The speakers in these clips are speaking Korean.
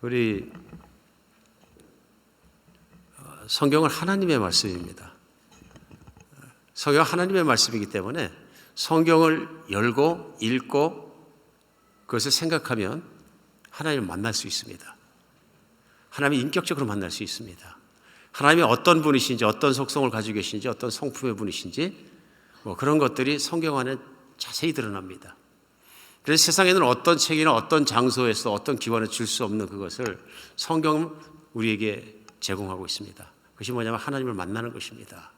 우리 성경은 하나님의 말씀입니다. 성경은 하나님의 말씀이기 때문에 성경을 열고 읽고 그것을 생각하면 하나님을 만날 수 있습니다. 하나님을 인격적으로 만날 수 있습니다. 하나님이 어떤 분이신지, 어떤 속성을 가지고 계신지, 어떤 성품의 분이신지 그런 것들이 성경 안에 자세히 드러납니다. 그래서 세상에는 어떤 책이나 어떤 장소에서 어떤 기관에 줄 수 없는 그것을 성경은 우리에게 제공하고 있습니다. 그것이 뭐냐면 하나님을 만나는 것입니다.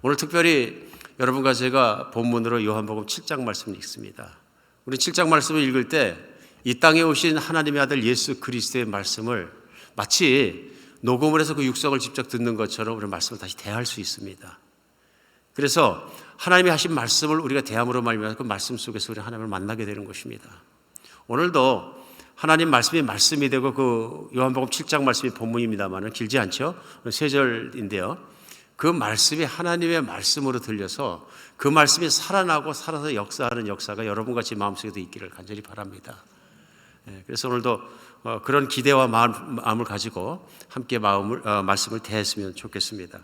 오늘 특별히 여러분과 제가 본문으로 요한복음 7장 말씀을 읽습니다. 우리 7장 말씀을 읽을 때 이 땅에 오신 하나님의 아들 예수 그리스도의 말씀을 마치 녹음을 해서 그 육성을 직접 듣는 것처럼 우리 말씀을 다시 대할 수 있습니다. 그래서 하나님이 하신 말씀을 우리가 대함으로 말미암아 그 말씀 속에서 우리 하나님을 만나게 되는 것입니다. 오늘도 하나님 말씀이 말씀이 되고 그 요한복음 7장 말씀이 본문입니다만 길지 않죠? 3절인데요. 그 말씀이 하나님의 말씀으로 들려서 그 말씀이 살아나고 살아서 역사하는 역사가 여러분과 제 마음속에도 있기를 간절히 바랍니다. 그래서 오늘도 그런 기대와 마음을 가지고 함께 말씀을 대했으면 좋겠습니다.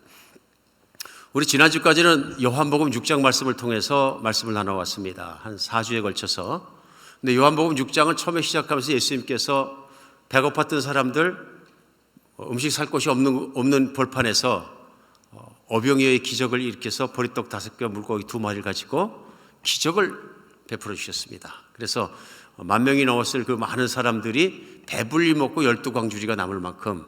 우리 지난주까지는 요한복음 6장 말씀을 통해서 말씀을 나눠왔습니다. 한 4주에 걸쳐서. 근데 요한복음 6장을 처음에 시작하면서 예수님께서 배고팠던 사람들 음식 살 곳이 없는 벌판에서 어병이어의 기적을 일으켜서 보리떡 5개 물고기 2마리를 가지고 기적을 베풀어 주셨습니다. 그래서 10,000명이 넘었을 그 많은 사람들이 배불리 먹고 12광주리가 남을 만큼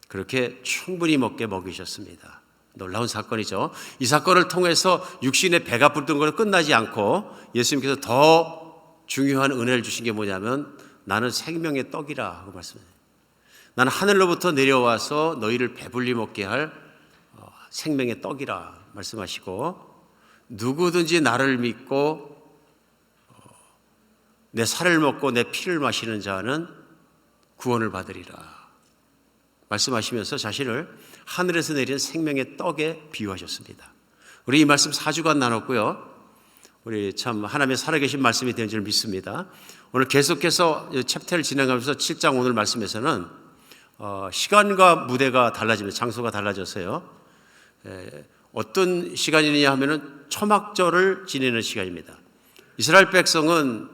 그렇게 충분히 먹이셨습니다. 놀라운 사건이죠. 이 사건을 통해서 육신의 배가 부르던 것은 끝나지 않고 예수님께서 더 중요한 은혜를 주신 게 뭐냐면 나는 생명의 떡이라 하고 말씀해요. 나는 하늘로부터 내려와서 너희를 배불리 먹게 할 생명의 떡이라 말씀하시고 누구든지 나를 믿고 내 살을 먹고 내 피를 마시는 자는 구원을 받으리라 말씀하시면서 자신을 하늘에서 내린 생명의 떡에 비유하셨습니다. 우리 이 말씀 4주간 나눴고요. 우리 참 하나님의 살아계신 말씀이 되는 줄 믿습니다. 오늘 계속해서 챕터를 진행하면서 7장 오늘 말씀에서는 시간과 무대가 달라지면서 장소가 달라졌어요. 어떤 시간이냐 하면은 초막절을 지내는 시간입니다. 이스라엘 백성은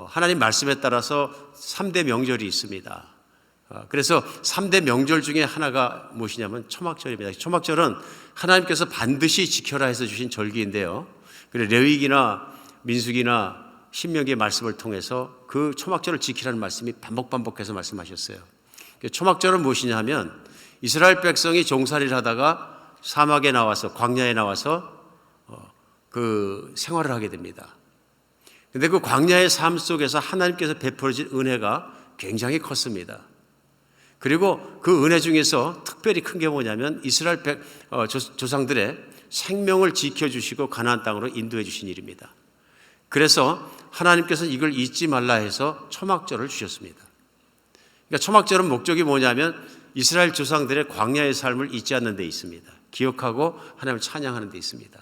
하나님 말씀에 따라서 3대 명절이 있습니다. 그래서 3대 명절 중에 하나가 무엇이냐면 초막절입니다. 초막절은 하나님께서 반드시 지켜라 해서 주신 절기인데요. 레위기나 민수기나 신명기의 말씀을 통해서 그 초막절을 지키라는 말씀이 반복해서 말씀하셨어요. 초막절은 무엇이냐 하면 이스라엘 백성이 종살이를 하다가 사막에 나와서 광야에 나와서 그 생활을 하게 됩니다. 그런데 그 광야의 삶 속에서 하나님께서 베풀어진 은혜가 굉장히 컸습니다. 그리고 그 은혜 중에서 특별히 큰 게 뭐냐면 이스라엘 조상들의 생명을 지켜주시고 가나안 땅으로 인도해 주신 일입니다. 그래서 하나님께서 이걸 잊지 말라 해서 초막절을 주셨습니다. 그러니까 초막절은 목적이 뭐냐면 이스라엘 조상들의 광야의 삶을 잊지 않는 데 있습니다. 기억하고 하나님을 찬양하는 데 있습니다.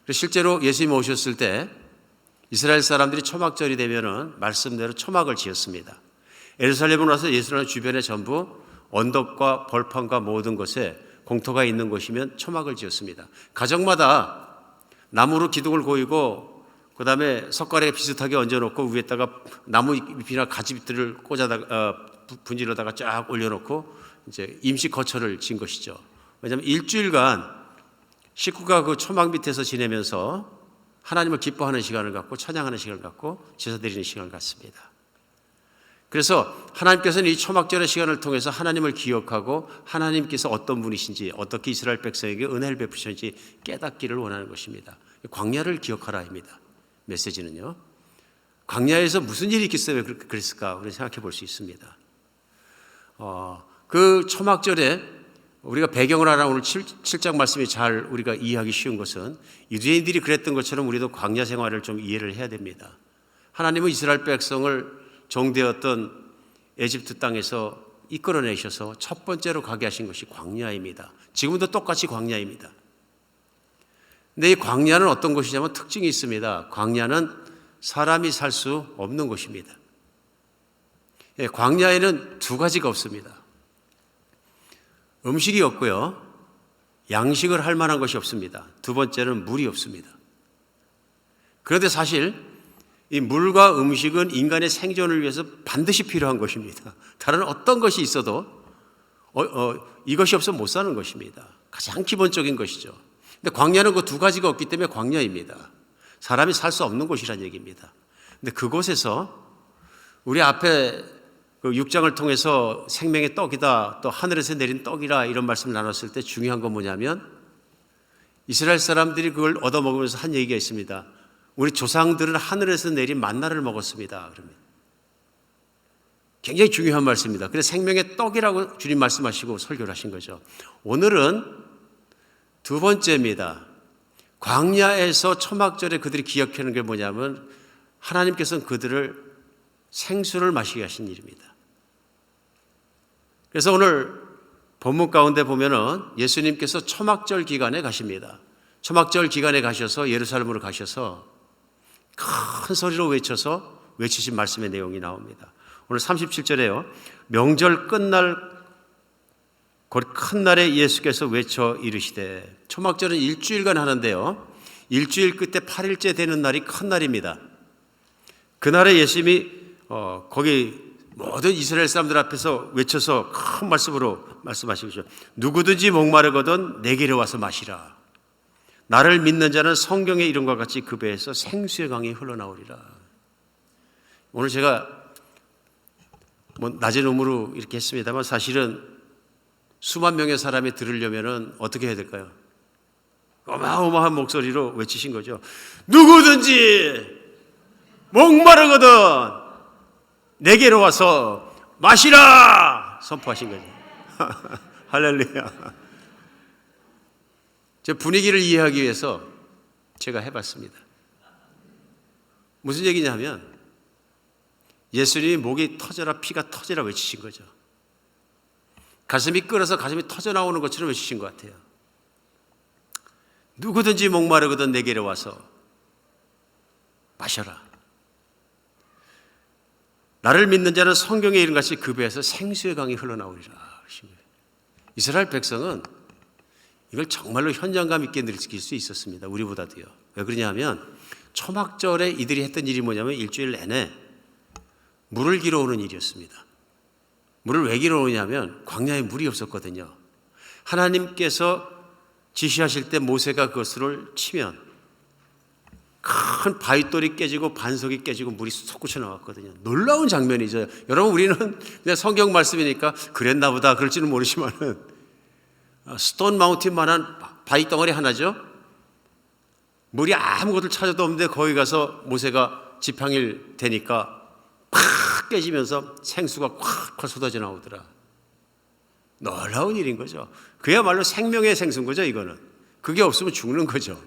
그래서 실제로 예수님 오셨을 때 이스라엘 사람들이 초막절이 되면은 말씀대로 초막을 지었습니다. 예루살렘으로 와서 예루살렘 주변에 전부 언덕과 벌판과 모든 것에 공터가 있는 곳이면 초막을 지었습니다. 가정마다 나무로 기둥을 고이고 그 다음에 석가래에 비슷하게 얹어놓고 위에다가 나무 잎이나 가지잎들을 분질러다가 쫙 올려놓고 이제 임시 거처를 지은 것이죠. 왜냐하면 일주일간 식구가 그 초막 밑에서 지내면서 하나님을 기뻐하는 시간을 갖고 찬양하는 시간을 갖고 제사 드리는 시간을 갖습니다. 그래서 하나님께서는 이 초막절의 시간을 통해서 하나님을 기억하고 하나님께서 어떤 분이신지 어떻게 이스라엘 백성에게 은혜를 베푸셨는지 깨닫기를 원하는 것입니다. 광야를 기억하라입니다. 메시지는요. 광야에서 무슨 일이 있겠어요? 왜 그랬을까? 우리 생각해 볼 수 있습니다. 그 초막절에 우리가 배경을 알아 오늘 7장 말씀이 잘 우리가 이해하기 쉬운 것은 유대인들이 그랬던 것처럼 우리도 광야 생활을 좀 이해를 해야 됩니다. 하나님은 이스라엘 백성을 종되었던 에집트 땅에서 이끌어내셔서 첫 번째로 가게 하신 것이 광야입니다. 지금도 똑같이 광야입니다. 근데 이 광야는 어떤 곳이냐면 특징이 있습니다. 광야는 사람이 살 수 없는 곳입니다. 광야에는 두 가지가 없습니다. 음식이 없고요. 양식을 할 만한 것이 없습니다. 두 번째는 물이 없습니다. 그런데 사실 이 물과 음식은 인간의 생존을 위해서 반드시 필요한 것입니다. 다른 어떤 것이 있어도 이것이 없으면 못 사는 것입니다. 가장 기본적인 것이죠. 근데 광야는 그 두 가지가 없기 때문에 광야입니다. 사람이 살 수 없는 곳이란 얘기입니다. 근데 그곳에서 우리 앞에 그 6장을 통해서 생명의 떡이다, 또 하늘에서 내린 떡이라 이런 말씀을 나눴을 때 중요한 건 뭐냐면 이스라엘 사람들이 그걸 얻어먹으면서 한 얘기가 있습니다. 우리 조상들은 하늘에서 내린 만나를 먹었습니다. 그럽니다. 굉장히 중요한 말씀입니다. 그래서 생명의 떡이라고 주님 말씀하시고 설교를 하신 거죠. 오늘은 두 번째입니다. 광야에서 초막절에 그들이 기억하는 게 뭐냐면 하나님께서는 그들을 생수를 마시게 하신 일입니다. 그래서 오늘 본문 가운데 보면은 예수님께서 초막절 기간에 가십니다. 초막절 기간에 가셔서 예루살렘으로 가셔서 큰 소리로 외치신 말씀의 내용이 나옵니다. 오늘 37절에요. 명절 끝날 곧 큰 날에 예수께서 외쳐 이르시되, 초막절은 일주일간 하는데요. 일주일 끝에 8일째 되는 날이 큰 날입니다. 그날에 예수님이 거기 모든 이스라엘 사람들 앞에서 외쳐서 큰 말씀으로 말씀하시죠. 누구든지 목마르거든 내게로 와서 마시라. 나를 믿는 자는 성경의 이름과 같이 그 배에서 생수의 강이 흘러나오리라. 오늘 제가 낮은 음으로 이렇게 했습니다만 사실은 수만 명의 사람이 들으려면 어떻게 해야 될까요? 어마어마한 목소리로 외치신 거죠. 누구든지 목마르거든 내게로 와서 마시라 선포하신 거죠. 할렐루야. 제 분위기를 이해하기 위해서 제가 해봤습니다. 무슨 얘기냐면 예수님이 목이 터져라 피가 터져라 외치신 거죠. 가슴이 끓어서 가슴이 터져 나오는 것처럼 외치신 것 같아요. 누구든지 목마르거든 내게로 와서 마셔라. 나를 믿는 자는 성경의 이름같이 그 배에서 생수의 강이 흘러나오리라. 이스라엘 백성은 이걸 정말로 현장감 있게 느낄 수 있었습니다. 우리보다도요. 왜 그러냐면 초막절에 이들이 했던 일이 뭐냐면 일주일 내내 물을 길어오는 일이었습니다. 물을 왜 길어오냐면 광야에 물이 없었거든요. 하나님께서 지시하실 때 모세가 그것을 치면 큰 바위돌이 깨지고 반석이 깨지고 물이 솟구쳐 나왔거든요. 놀라운 장면이죠. 여러분 우리는 그냥 성경 말씀이니까 그랬나 보다 그럴지는 모르지만은 스톤 마운틴만한 바위 덩어리 하나죠. 물이 아무것도 찾아도 없는데 거기 가서 모세가 지팡이를 대니까 팍 깨지면서 생수가 콱콱 쏟아져 나오더라. 놀라운 일인 거죠. 그야말로 생명의 생수인 거죠. 이거는 그게 없으면 죽는 거죠.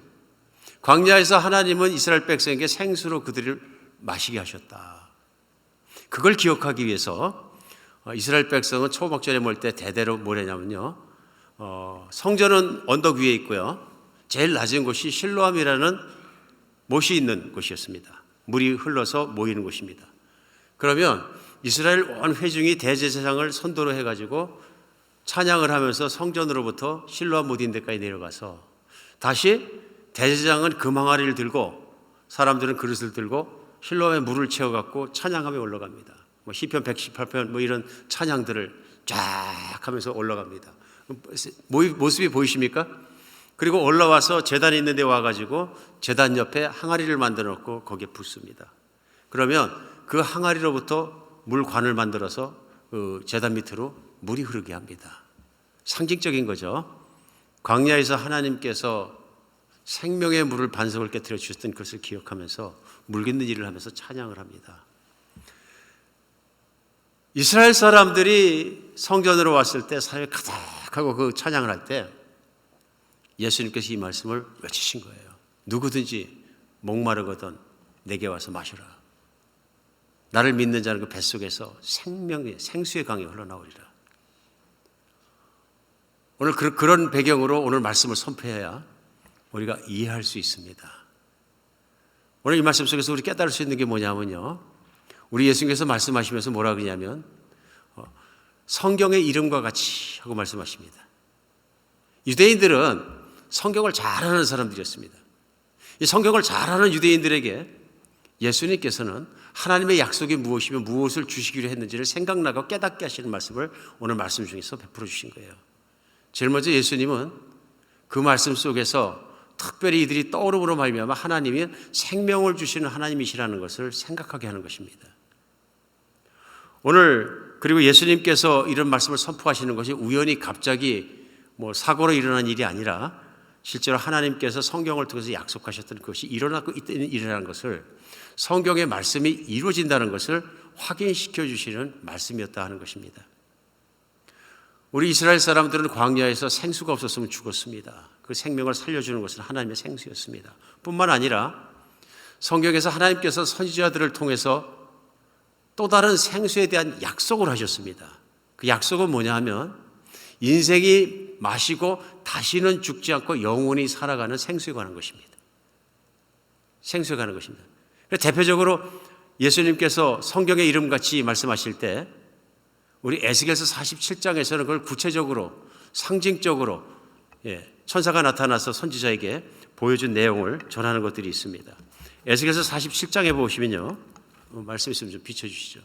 광야에서 하나님은 이스라엘 백성에게 생수로 그들을 마시게 하셨다. 그걸 기억하기 위해서 이스라엘 백성은 초막절에 몰 때 대대로 뭘 했냐면요. 성전은 언덕 위에 있고요. 제일 낮은 곳이 실로암이라는 못이 있는 곳이었습니다. 물이 흘러서 모이는 곳입니다. 그러면 이스라엘 온 회중이 대제사장을 선도로 해가지고 찬양을 하면서 성전으로부터 실로암 못 있는 데까지 내려가서 다시 대제사장은 금 항아리를 들고 사람들은 그릇을 들고 실로암에 물을 채워갖고 찬양하며 올라갑니다. 시편 118편 이런 찬양들을 쫙 하면서 올라갑니다. 모습이 보이십니까? 그리고 올라와서 제단이 있는 데 와가지고 제단 옆에 항아리를 만들어 놓고 거기에 붓습니다. 그러면 그 항아리로부터 물관을 만들어서 그 제단 밑으로 물이 흐르게 합니다. 상징적인 거죠. 광야에서 하나님께서 생명의 물을 반석을 깨뜨려 주셨던 것을 기억하면서 물 깃는 일을 하면서 찬양을 합니다. 이스라엘 사람들이 성전으로 왔을 때 사람이 가득하고 그 찬양을 할 때 예수님께서 이 말씀을 외치신 거예요. 누구든지 목마르거든 내게 와서 마시라. 나를 믿는 자는 그 뱃속에서 생수의 강이 흘러나오리라. 오늘 그런 배경으로 오늘 말씀을 선포해야 우리가 이해할 수 있습니다. 오늘 이 말씀 속에서 우리 깨달을 수 있는 게 뭐냐면요. 우리 예수님께서 말씀하시면서 뭐라 그러냐면 성경의 이름과 같이 하고 말씀하십니다. 유대인들은 성경을 잘 아는 사람들이었습니다. 이 성경을 잘 아는 유대인들에게 예수님께서는 하나님의 약속이 무엇이며 무엇을 주시기로 했는지를 생각나고 깨닫게 하시는 말씀을 오늘 말씀 중에서 베풀어 주신 거예요. 제일 먼저 예수님은 그 말씀 속에서 특별히 이들이 떠오름으로 말미암아 하나님이 생명을 주시는 하나님이시라는 것을 생각하게 하는 것입니다. 오늘 그리고 예수님께서 이런 말씀을 선포하시는 것이 우연히 갑자기 사고로 일어난 일이 아니라 실제로 하나님께서 성경을 통해서 약속하셨던 것이 일어나고 있는 일이라는 것을 성경의 말씀이 이루어진다는 것을 확인시켜 주시는 말씀이었다 하는 것입니다. 우리 이스라엘 사람들은 광야에서 생수가 없었으면 죽었습니다. 그 생명을 살려주는 것은 하나님의 생수였습니다. 뿐만 아니라 성경에서 하나님께서 선지자들을 통해서 또 다른 생수에 대한 약속을 하셨습니다. 그 약속은 뭐냐 하면 인생이 마시고 다시는 죽지 않고 영원히 살아가는 생수에 관한 것입니다. 생수에 관한 것입니다. 대표적으로 예수님께서 성경의 이름같이 말씀하실 때 우리 에스겔서 47장에서는 그걸 구체적으로 상징적으로 천사가 나타나서 선지자에게 보여준 내용을 전하는 것들이 있습니다. 에스겔서 47장에 보시면요. 말씀 있으면 좀 비춰주시죠.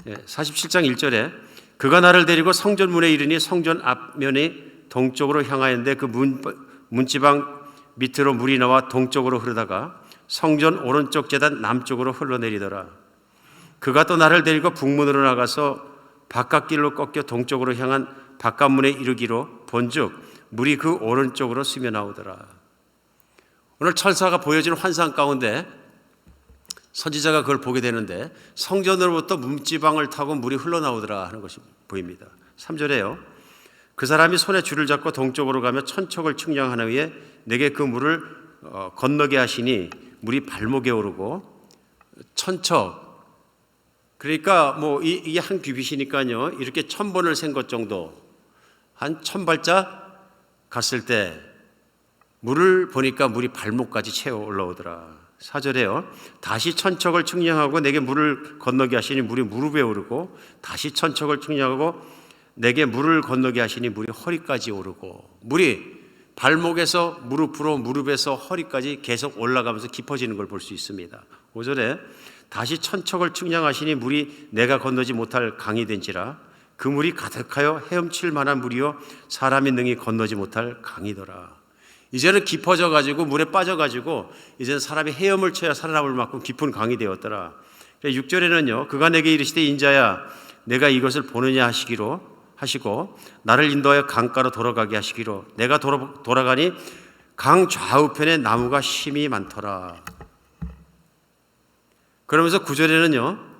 47장 1절에 그가 나를 데리고 성전 문에 이르니 성전 앞면이 동쪽으로 향하였는데 그 문지방 밑으로 물이 나와 동쪽으로 흐르다가 성전 오른쪽 제단 남쪽으로 흘러내리더라. 그가 또 나를 데리고 북문으로 나가서 바깥길로 꺾여 동쪽으로 향한 바깥문에 이르기로 본즉 물이 그 오른쪽으로 스며나오더라. 오늘 천사가 보여주는 환상 가운데 선지자가 그걸 보게 되는데 성전으로부터 문지방을 타고 물이 흘러나오더라 하는 것이 보입니다. 3절에요. 그 사람이 손에 줄을 잡고 동쪽으로 가며 천척을 측량한 후에 내게 그 물을 건너게 하시니 물이 발목에 오르고 천척 그러니까 이게 한 규빗이니까요. 이렇게 1000번을 센 것 정도 한 1000발자 갔을 때 물을 보니까 물이 발목까지 채워 올라오더라. 4절에요. 다시 천척을 측량하고 내게 물을 건너게 하시니 물이 무릎에 오르고 다시 천척을 측량하고 내게 물을 건너게 하시니 물이 허리까지 오르고 물이 발목에서 무릎으로 무릎에서 허리까지 계속 올라가면서 깊어지는 걸 볼 수 있습니다. 5절에 다시 천척을 측량하시니 물이 내가 건너지 못할 강이 된지라 그 물이 가득하여 헤엄칠 만한 물이요 사람이 능히 건너지 못할 강이더라. 이제는 깊어져 가지고 물에 빠져 가지고 이제는 사람이 헤엄을 쳐야 살아남을 만큼 깊은 강이 되었더라. 6절에는요. 그가 내게 이르시되 인자야 내가 이것을 보느냐 하시고 나를 인도하여 강가로 돌아가게 하시기로 내가 돌아가니 강 좌우편에 나무가 심이 많더라. 그러면서 9절에는요.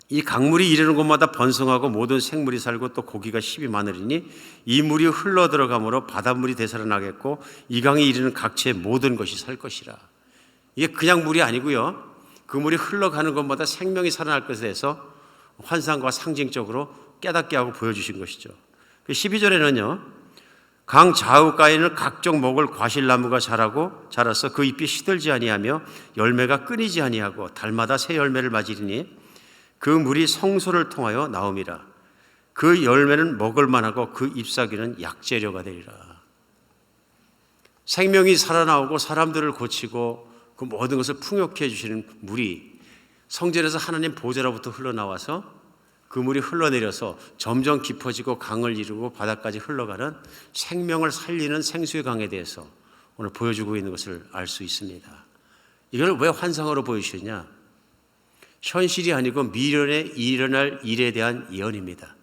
이 강물이 이르는 곳마다 번성하고 모든 생물이 살고 또 고기가 심이 많으리니 이 물이 흘러 들어가므로 바닷물이 되살아나겠고 이 강이 이르는 각처의 모든 것이 살 것이라. 이게 그냥 물이 아니고요. 그 물이 흘러가는 곳마다 생명이 살아날 것에 대해서 환상과 상징적으로 깨닫게 하고 보여주신 것이죠. 12절에는요. 강 좌우가에는 각종 먹을 과실나무가 자라서 그 잎이 시들지 아니하며 열매가 끊이지 아니하고 달마다 새 열매를 맺으리니 그 물이 성소를 통하여 나옴이라. 그 열매는 먹을 만하고 그 잎사귀는 약재료가 되리라. 생명이 살아나오고 사람들을 고치고 그 모든 것을 풍요케 해주시는 물이 성전에서 하나님 보좌로부터 흘러나와서 그 물이 흘러내려서 점점 깊어지고 강을 이루고 바다까지 흘러가는 생명을 살리는 생수의 강에 대해서 오늘 보여주고 있는 것을 알 수 있습니다. 이걸 왜 환상으로 보여주셨냐? 현실이 아니고 미래에 일어날 일에 대한 예언입니다.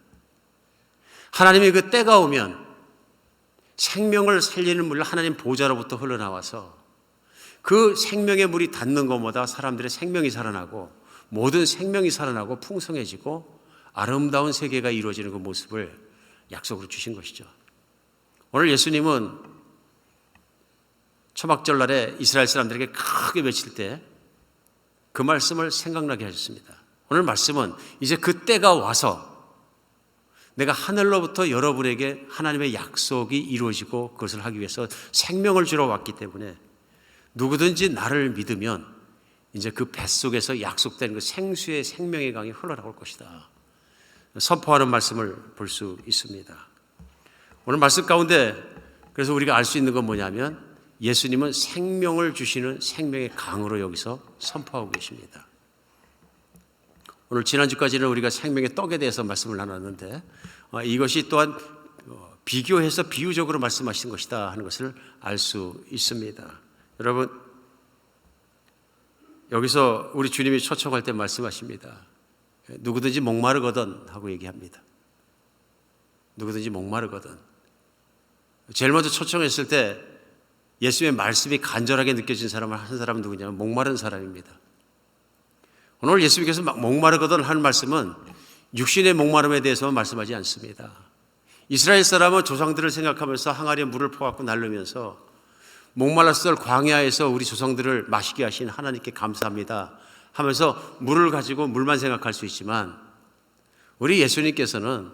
하나님의 그 때가 오면 생명을 살리는 물 하나님 보좌로부터 흘러나와서 그 생명의 물이 닿는 것마다 사람들의 생명이 살아나고 모든 생명이 살아나고 풍성해지고 아름다운 세계가 이루어지는 그 모습을 약속으로 주신 것이죠. 오늘 예수님은 초막절 날에 이스라엘 사람들에게 크게 외칠 때 그 말씀을 생각나게 하셨습니다. 오늘 말씀은 이제 그 때가 와서 내가 하늘로부터 여러분에게 하나님의 약속이 이루어지고 그것을 하기 위해서 생명을 주러 왔기 때문에 누구든지 나를 믿으면 이제 그 뱃속에서 약속된 그 생수의 생명의 강이 흘러나올 것이다. 선포하는 말씀을 볼 수 있습니다. 오늘 말씀 가운데 그래서 우리가 알 수 있는 건 뭐냐면 예수님은 생명을 주시는 생명의 강으로 여기서 선포하고 계십니다. 오늘 지난주까지는 우리가 생명의 떡에 대해서 말씀을 나눴는데 이것이 또한 비교해서 비유적으로 말씀하신 것이다 하는 것을 알 수 있습니다. 여러분, 여기서 우리 주님이 초청할 때 말씀하십니다. 누구든지 목마르거든 하고 얘기합니다. 누구든지 목마르거든. 제일 먼저 초청했을 때 예수님의 말씀이 간절하게 느껴진 사람은 한 사람은 누구냐면 목마른 사람입니다. 오늘 예수님께서 목마르거든 하는 말씀은 육신의 목마름에 대해서만 말씀하지 않습니다. 이스라엘 사람은 조상들을 생각하면서 항아리에 물을 퍼갖고 나르면서 목말랐을 광야에서 우리 조상들을 마시게 하신 하나님께 감사합니다 하면서 물을 가지고 물만 생각할 수 있지만 우리 예수님께서는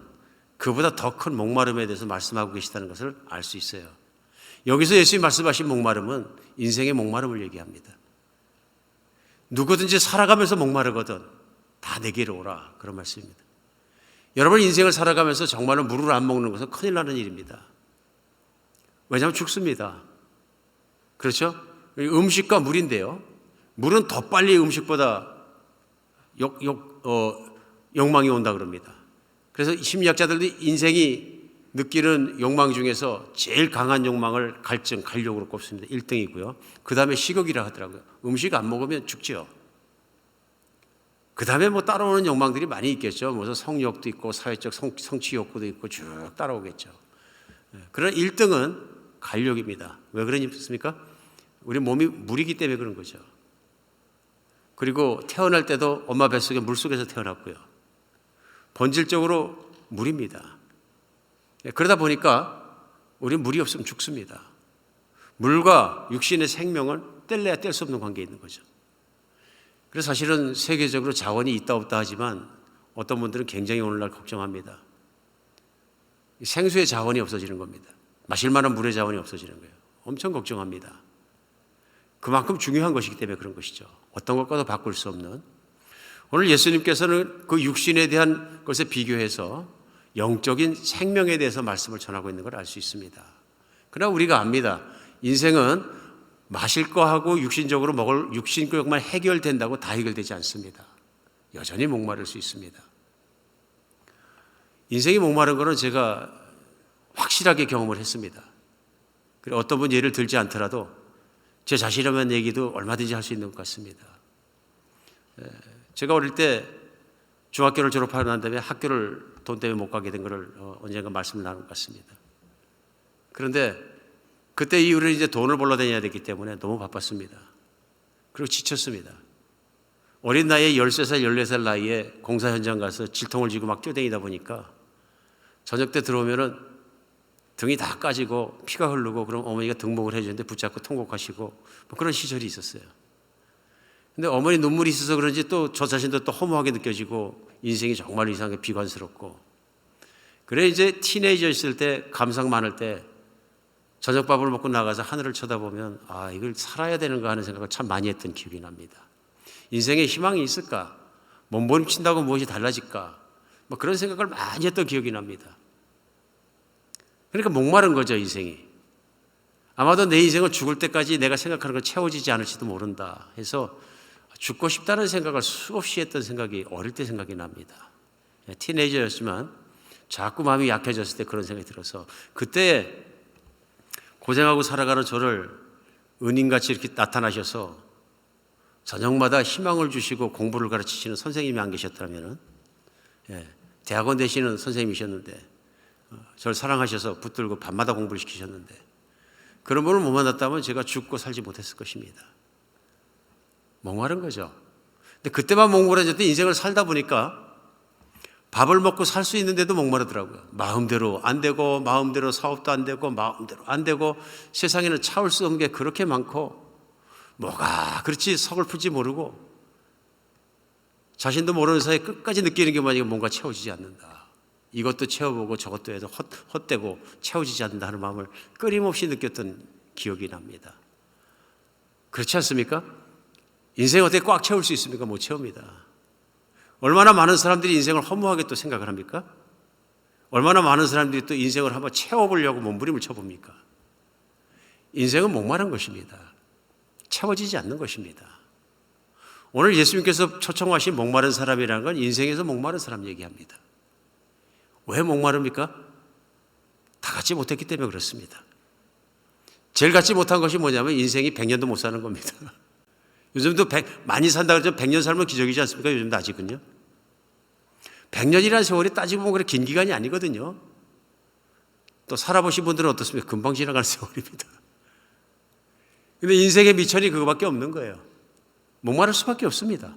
그보다 더 큰 목마름에 대해서 말씀하고 계시다는 것을 알 수 있어요. 여기서 예수님이 말씀하신 목마름은 인생의 목마름을 얘기합니다. 누구든지 살아가면서 목마르거든 다 내게로 오라 그런 말씀입니다. 여러분 인생을 살아가면서 정말로 물을 안 먹는 것은 큰일 나는 일입니다. 왜냐하면 죽습니다. 그렇죠? 음식과 물인데요. 물은 더 빨리 음식보다 욕망이 온다 그럽니다. 그래서 심리학자들도 인생이 느끼는 욕망 중에서 제일 강한 욕망을 간력으로 꼽습니다. 1등이고요. 그 다음에 식욕이라 하더라고요. 음식 안 먹으면 죽죠. 그 다음에 뭐 따라오는 욕망들이 많이 있겠죠. 무슨 성욕도 있고 사회적 성취 욕구도 있고 쭉 따라오겠죠. 그러나 1등은 간력입니다. 왜 그러십니까? 우리 몸이 물이기 때문에 그런 거죠. 그리고 태어날 때도 엄마 뱃속에 물속에서 태어났고요. 본질적으로 물입니다. 그러다 보니까 우리는 물이 없으면 죽습니다. 물과 육신의 생명은 뗄래야 뗄 수 없는 관계에 있는 거죠. 그래서 사실은 세계적으로 자원이 있다 없다 하지만 어떤 분들은 굉장히 오늘날 걱정합니다. 생수의 자원이 없어지는 겁니다. 마실 만한 물의 자원이 없어지는 거예요. 엄청 걱정합니다. 그만큼 중요한 것이기 때문에 그런 것이죠. 어떤 것과도 바꿀 수 없는. 오늘 예수님께서는 그 육신에 대한 것에 비교해서 영적인 생명에 대해서 말씀을 전하고 있는 걸 알 수 있습니다. 그러나 우리가 압니다. 인생은 마실 거하고 육신적으로 먹을 육신적만 해결된다고 다 해결되지 않습니다. 여전히 목마를 수 있습니다. 인생이 목마른 거는 제가 확실하게 경험을 했습니다. 그리고 어떤 분 예를 들지 않더라도 제 자신이라면 얘기도 얼마든지 할 수 있는 것 같습니다. 제가 어릴 때 중학교를 졸업하고 난 다음에 학교를 돈 때문에 못 가게 된 것을 언젠가 말씀을 나눈 것 같습니다. 그런데 그때 이후로 이제 돈을 벌러 다녀야 됐기 때문에 너무 바빴습니다. 그리고 지쳤습니다. 어린 나이에 13살, 14살 나이에 공사 현장 가서 질통을 지고 막 뛰어다니다 보니까 저녁 때 들어오면은 등이 다 까지고 피가 흐르고 그럼 어머니가 등목을 해주는데 붙잡고 통곡하시고 뭐 그런 시절이 있었어요. 근데 어머니 눈물이 있어서 그런지 또 저 자신도 또 허무하게 느껴지고 인생이 정말 이상하게 비관스럽고 그래 이제 티네이저 있을 때 감상 많을 때 저녁밥을 먹고 나가서 하늘을 쳐다보면 아 이걸 살아야 되는가 하는 생각을 참 많이 했던 기억이 납니다. 인생에 희망이 있을까? 몸부림친다고 무엇이 달라질까? 뭐 그런 생각을 많이 했던 기억이 납니다. 그러니까 목마른 거죠 인생이. 아마도 내 인생은 죽을 때까지 내가 생각하는 건 채워지지 않을지도 모른다 해서 죽고 싶다는 생각을 수없이 했던 생각이 어릴 때 생각이 납니다. 티네이저였지만 자꾸 마음이 약해졌을 때 그런 생각이 들어서 그때 고생하고 살아가는 저를 은인같이 이렇게 나타나셔서 저녁마다 희망을 주시고 공부를 가르치시는 선생님이 안 계셨다면 대학원 되시는 선생님이셨는데 저를 사랑하셔서 붙들고 밤마다 공부를 시키셨는데 그런 분을 못 만났다면 제가 죽고 살지 못했을 것입니다. 목마른 거죠. 근데 그때만 목마르졌더니 인생을 살다 보니까 밥을 먹고 살 수 있는데도 목마르더라고요. 마음대로 안 되고 마음대로 사업도 안 되고 마음대로 안 되고 세상에는 참을 수 없는 게 그렇게 많고 뭐가 그렇지 서글픈지 모르고 자신도 모르는 사이에 끝까지 느끼는 게 뭐냐 뭔가 채워지지 않는다. 이것도 채워보고 저것도 해도 헛되고 채워지지 않는다 하는 마음을 끊임없이 느꼈던 기억이 납니다. 그렇지 않습니까? 인생 어떻게 꽉 채울 수 있습니까? 못 채웁니다. 얼마나 많은 사람들이 인생을 허무하게 또 생각을 합니까? 얼마나 많은 사람들이 또 인생을 한번 채워보려고 몸부림을 쳐봅니까? 인생은 목마른 것입니다. 채워지지 않는 것입니다. 오늘 예수님께서 초청하신 목마른 사람이라는 건 인생에서 목마른 사람 얘기합니다. 왜 목마릅니까? 다 갖지 못했기 때문에 그렇습니다. 제일 갖지 못한 것이 뭐냐면 인생이 100년도 못 사는 겁니다. 요즘도 많이 산다 그러죠. 100년 살면 기적이지 않습니까? 요즘도 아직은요. 100년이라는 세월이 따지고 보면 그렇게 긴 기간이 아니거든요. 또 살아보신 분들은 어떻습니까? 금방 지나가는 세월입니다. 근데 인생의 미천이 그거밖에 없는 거예요. 목마를 수밖에 없습니다.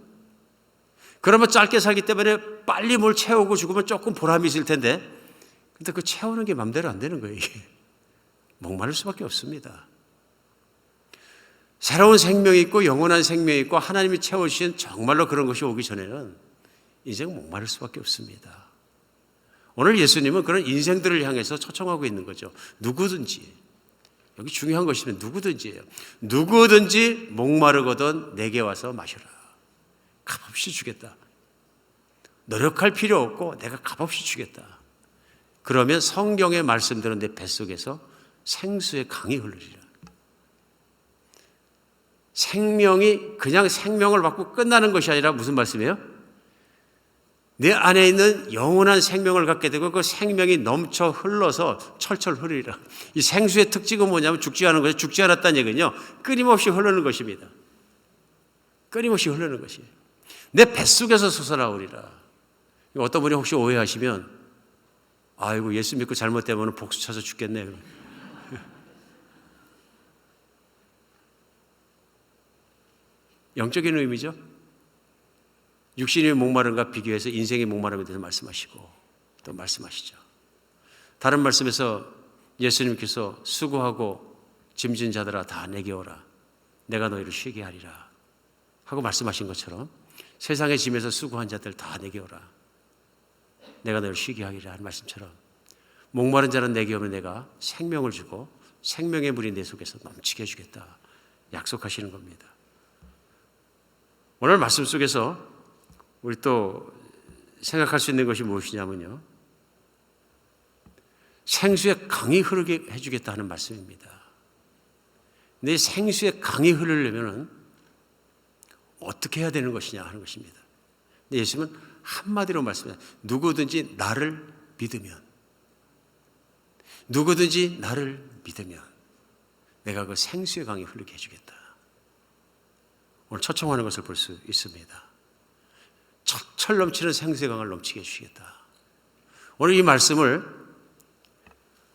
그러면 짧게 살기 때문에 빨리 뭘 채우고 죽으면 조금 보람이 있을 텐데, 근데 그 채우는 게 맘대로 안 되는 거예요, 이게. 목마를 수밖에 없습니다. 새로운 생명이 있고 영원한 생명이 있고 하나님이 채워주신 정말로 그런 것이 오기 전에는 인생은 목마를 수밖에 없습니다. 오늘 예수님은 그런 인생들을 향해서 초청하고 있는 거죠. 누구든지. 여기 중요한 것이면 누구든지예요. 누구든지 목마르거든 내게 와서 마셔라. 값없이 주겠다. 노력할 필요 없고 내가 값없이 주겠다. 그러면 성경의 말씀들은 내 뱃속에서 생수의 강이 흐르리라. 생명이 그냥 생명을 받고 끝나는 것이 아니라 무슨 말씀이에요? 내 안에 있는 영원한 생명을 갖게 되고 그 생명이 넘쳐 흘러서 철철 흐르리라. 이 생수의 특징은 뭐냐면 죽지 않은 것이 죽지 않았다는 얘기는요. 끊임없이 흐르는 것입니다. 끊임없이 흐르는 것이에요. 내 뱃속에서 솟아나오리라. 어떤 분이 혹시 오해하시면 아이고 예수 믿고 잘못되면 복수 쳐서 죽겠네. 영적인 의미죠. 육신이 목마른과 비교해서 인생의 목마름에 대해서 말씀하시고 또 말씀하시죠. 다른 말씀에서 예수님께서 수고하고 짐진 자들아 다 내게 오라. 내가 너희를 쉬게 하리라 하고 말씀하신 것처럼 세상의 짐에서 수고한 자들 다 내게 오라. 내가 너희를 쉬게 하리라 하는 말씀처럼 목마른 자는 내게 오면 내가 생명을 주고 생명의 물이 내 속에서 넘치게 해주겠다 약속하시는 겁니다. 오늘 말씀 속에서 우리 또 생각할 수 있는 것이 무엇이냐면요. 생수의 강이 흐르게 해주겠다 하는 말씀입니다. 근데 생수의 강이 흐르려면 어떻게 해야 되는 것이냐 하는 것입니다. 근데 예수님은 한마디로 말씀해요. 누구든지 나를 믿으면 누구든지 나를 믿으면 내가 그 생수의 강이 흐르게 해주겠다. 오늘 초청하는 것을 볼 수 있습니다. 철철 넘치는 생수의 강을 넘치게 해주시겠다. 오늘 이 말씀을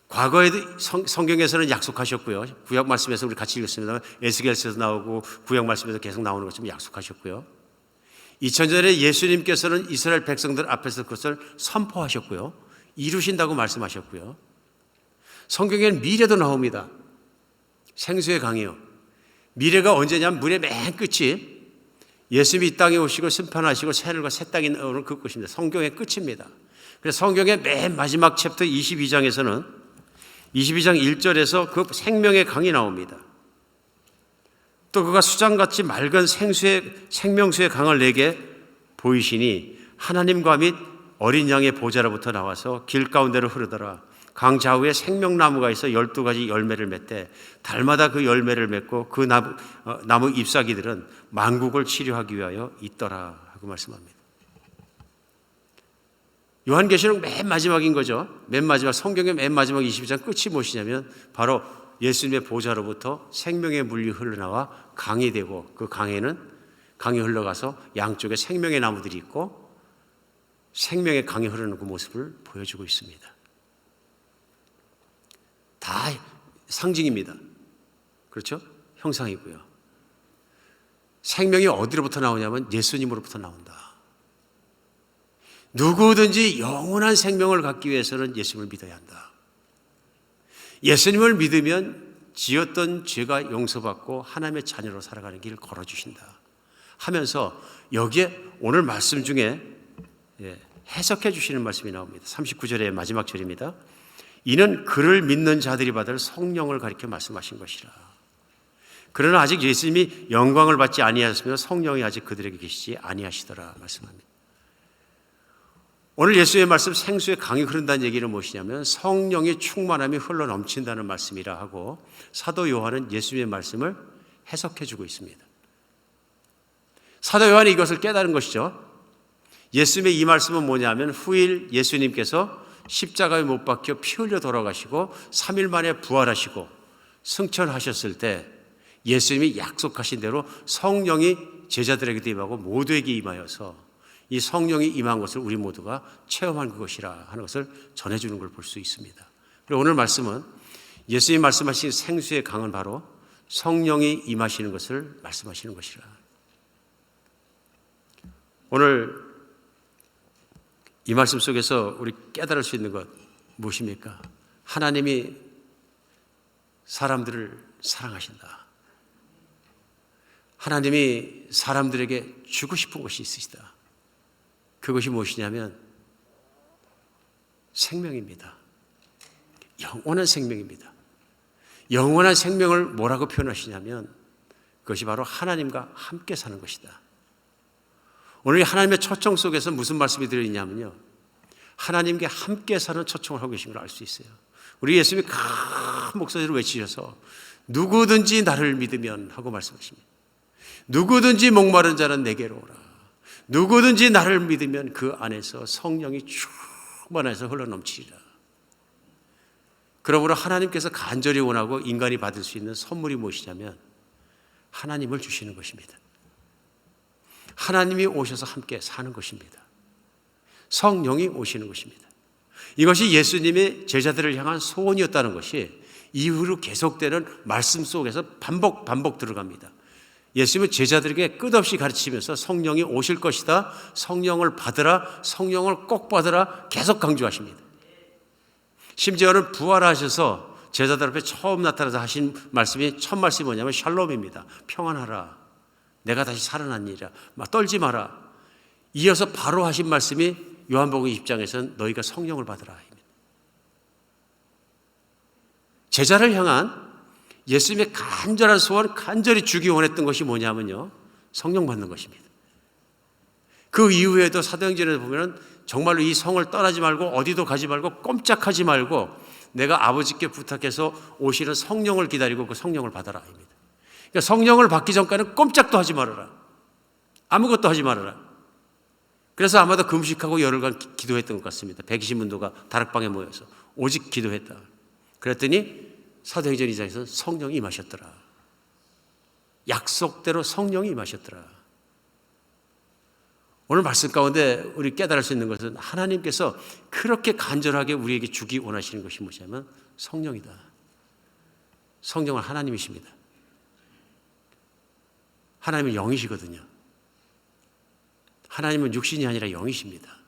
과거에도 성경에서는 약속하셨고요. 구약 말씀에서 우리 같이 읽었습니다만 에스겔서도 나오고 구약 말씀에서 계속 나오는 것처럼 약속하셨고요. 2000년에 예수님께서는 이스라엘 백성들 앞에서 그것을 선포하셨고요. 이루신다고 말씀하셨고요. 성경에는 미래도 나옵니다. 생수의 강이요. 미래가 언제냐면 물의 맨 끝이 예수님이 이 땅에 오시고 심판하시고 새하늘과 새 땅이 나오는 그 끝입니다. 성경의 끝입니다. 그래서 성경의 맨 마지막 챕터 22장에서는 22장 1절에서 그 생명의 강이 나옵니다. 또 그가 수장같이 맑은 생명수의 강을 내게 보이시니 하나님과 및 어린 양의 보좌로부터 나와서 길 가운데로 흐르더라. 강 좌우에 생명나무가 있어 12가지 열매를 맺되 달마다 그 열매를 맺고 그 나무 잎사귀들은 만국을 치료하기 위하여 있더라 하고 말씀합니다. 요한계시록 맨 마지막인 거죠. 맨 마지막 성경의 맨 마지막 22장 끝이 무엇이냐면 바로 예수님의 보좌로부터 생명의 물이 흘러나와 강이 되고 그 강에는 강이 흘러가서 양쪽에 생명의 나무들이 있고 생명의 강이 흐르는 그 모습을 보여주고 있습니다. 다 상징입니다. 그렇죠? 형상이고요. 생명이 어디로부터 나오냐면 예수님으로부터 나온다. 누구든지 영원한 생명을 갖기 위해서는 예수님을 믿어야 한다. 예수님을 믿으면 지었던 죄가 용서받고 하나님의 자녀로 살아가는 길을 걸어주신다 하면서 여기에 오늘 말씀 중에 해석해 주시는 말씀이 나옵니다. 39절의 마지막 절입니다. 이는 그를 믿는 자들이 받을 성령을 가리켜 말씀하신 것이라. 그러나 아직 예수님이 영광을 받지 아니하였으며 성령이 아직 그들에게 계시지 아니하시더라 말씀합니다. 오늘 예수의 말씀 생수의 강이 흐른다는 얘기는 무엇이냐면 성령의 충만함이 흘러 넘친다는 말씀이라 하고 사도 요한은 예수님의 말씀을 해석해 주고 있습니다. 사도 요한이 이것을 깨달은 것이죠. 예수님의 이 말씀은 뭐냐면 후일 예수님께서 십자가에 못 박혀 피 흘려 돌아가시고 3일 만에 부활하시고 승천하셨을 때 예수님이 약속하신 대로 성령이 제자들에게도 임하고 모두에게 임하여서 이 성령이 임한 것을 우리 모두가 체험한 그것이라 하는 것을 전해주는 걸 볼 수 있습니다. 그리고 오늘 말씀은 예수님이 말씀하신 생수의 강은 바로 성령이 임하시는 것을 말씀하시는 것이라. 오늘 이 말씀 속에서 우리 깨달을 수 있는 것 무엇입니까? 하나님이 사람들을 사랑하신다. 하나님이 사람들에게 주고 싶은 것이 있으시다. 그것이 무엇이냐면 생명입니다. 영원한 생명입니다. 영원한 생명을 뭐라고 표현하시냐면 그것이 바로 하나님과 함께 사는 것이다. 오늘 하나님의 초청 속에서 무슨 말씀이 들어있냐면요, 하나님과 함께 사는 초청을 하고 계신 걸 알 수 있어요. 우리 예수님이 큰 목소리로 외치셔서 누구든지 나를 믿으면 하고 말씀하십니다. 누구든지 목마른 자는 내게로 오라. 누구든지 나를 믿으면 그 안에서 성령이 충만해서 흘러넘치리라. 그러므로 하나님께서 간절히 원하고 인간이 받을 수 있는 선물이 무엇이냐면 하나님을 주시는 것입니다. 하나님이 오셔서 함께 사는 것입니다. 성령이 오시는 것입니다. 이것이 예수님의 제자들을 향한 소원이었다는 것이 이후로 계속되는 말씀 속에서 반복 들어갑니다. 예수님은 제자들에게 끝없이 가르치면서 성령이 오실 것이다, 성령을 받으라, 성령을 꼭 받으라 계속 강조하십니다. 심지어는 부활하셔서 제자들 앞에 처음 나타나서 하신 말씀이 첫 말씀이 뭐냐면 샬롬입니다. 평안하라, 내가 다시 살아났니라, 떨지 마라. 이어서 바로 하신 말씀이 요한복음 20장에서는 너희가 성령을 받으라. 제자를 향한 예수님의 간절한 소원, 간절히 주기 원했던 것이 뭐냐면요, 성령 받는 것입니다. 그 이후에도 사도행전에 보면 정말로 이 성을 떠나지 말고 어디도 가지 말고 꼼짝하지 말고 내가 아버지께 부탁해서 오시는 성령을 기다리고 그 성령을 받아라 입니다. 그러니까 성령을 받기 전까지는 꼼짝도 하지 말아라. 아무것도 하지 말아라. 그래서 아마도 금식하고 열흘간 기도했던 것 같습니다. 120문도가 다락방에 모여서 오직 기도했다. 그랬더니 사도행전 2장에서 성령이 임하셨더라. 약속대로 성령이 임하셨더라. 오늘 말씀 가운데 우리 깨달을 수 있는 것은 하나님께서 그렇게 간절하게 우리에게 주기 원하시는 것이 무엇이냐면 성령이다. 성령은 하나님이십니다. 하나님은 영이시거든요. 하나님은 육신이 아니라 영이십니다.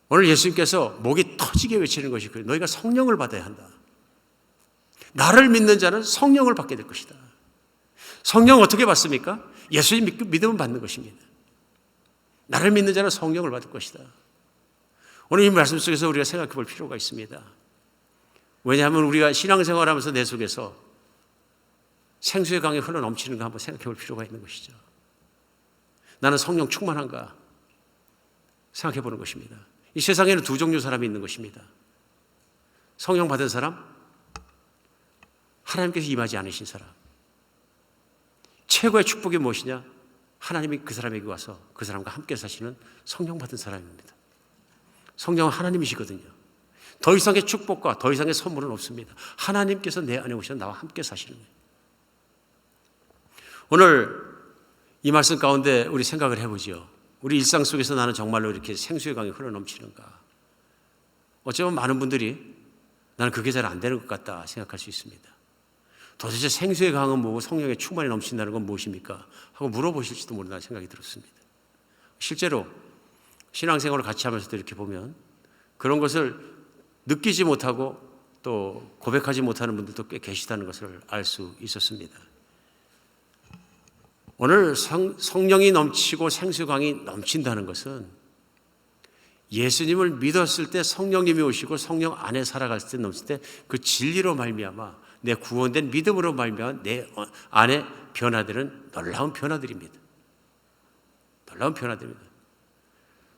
오늘 예수님께서 목이 터지게 외치는 것이 그래요. 너희가 성령을 받아야 한다. 나를 믿는 자는 성령을 받게 될 것이다. 성령 어떻게 받습니까? 예수님 믿으면 받는 것입니다. 나를 믿는 자는 성령을 받을 것이다. 오늘 이 말씀 속에서 우리가 생각해 볼 필요가 있습니다. 왜냐하면 우리가 신앙생활하면서 내 속에서 생수의 강이 흘러 넘치는 거 한번 생각해 볼 필요가 있는 것이죠. 나는 성령 충만한가 생각해 보는 것입니다. 이 세상에는 두 종류 사람이 있는 것입니다. 성령 받은 사람, 하나님께서 임하지 않으신 사람. 최고의 축복이 무엇이냐? 하나님이 그 사람에게 와서 그 사람과 함께 사시는 성령 받은 사람입니다. 성령은 하나님이시거든요. 더 이상의 축복과 더 이상의 선물은 없습니다. 하나님께서 내 안에 오셔서 나와 함께 사시는 거예요. 오늘 이 말씀 가운데 우리 생각을 해보죠. 우리 일상 속에서 나는 정말로 이렇게 생수의 강이 흘러넘치는가? 어쩌면 많은 분들이 나는 그게 잘 안 되는 것 같다 생각할 수 있습니다. 도대체 생수의 강은 뭐고 성령의 충만이 넘친다는 건 무엇입니까? 하고 물어보실지도 모른다는 생각이 들었습니다. 실제로 신앙생활을 같이 하면서도 이렇게 보면 그런 것을 느끼지 못하고 또 고백하지 못하는 분들도 꽤 계시다는 것을 알 수 있었습니다. 오늘 성령이 넘치고 생수강이 넘친다는 것은 예수님을 믿었을 때 성령님이 오시고 성령 안에 살아갈 때 넘칠 때 그 진리로 말미암아 내 구원된 믿음으로 말미암아 내 안에 변화들은 놀라운 변화들입니다. 놀라운 변화들입니다.